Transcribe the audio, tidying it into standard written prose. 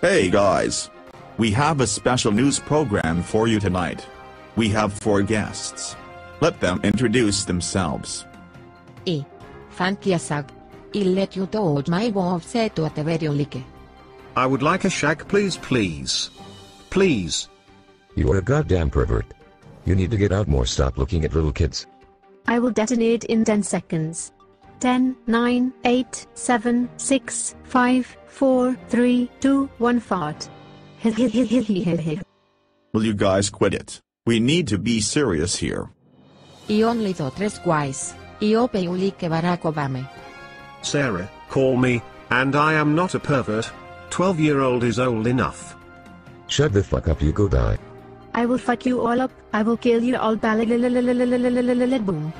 Hey guys! We have a special news program for you tonight. We have 4 guests. Let them introduce themselves. Fantiasag. Illet you told my wolf said to at the video like. I would like a shag please. Please. You're a goddamn pervert. You need to get out more. Stop looking at little kids. I will detonate in 10 seconds. 10, 9, 8, 7, 6, 5, 4, 3, 2, 1 fart. Will you guys quit it? We need to be serious here. I only do 3 guys. Io pe like Barack Obama. Sarah, call me, and I am not a pervert. 12-year-old is old enough. Shut the fuck up, you go die. I will fuck you all up. I will kill you all. Boom.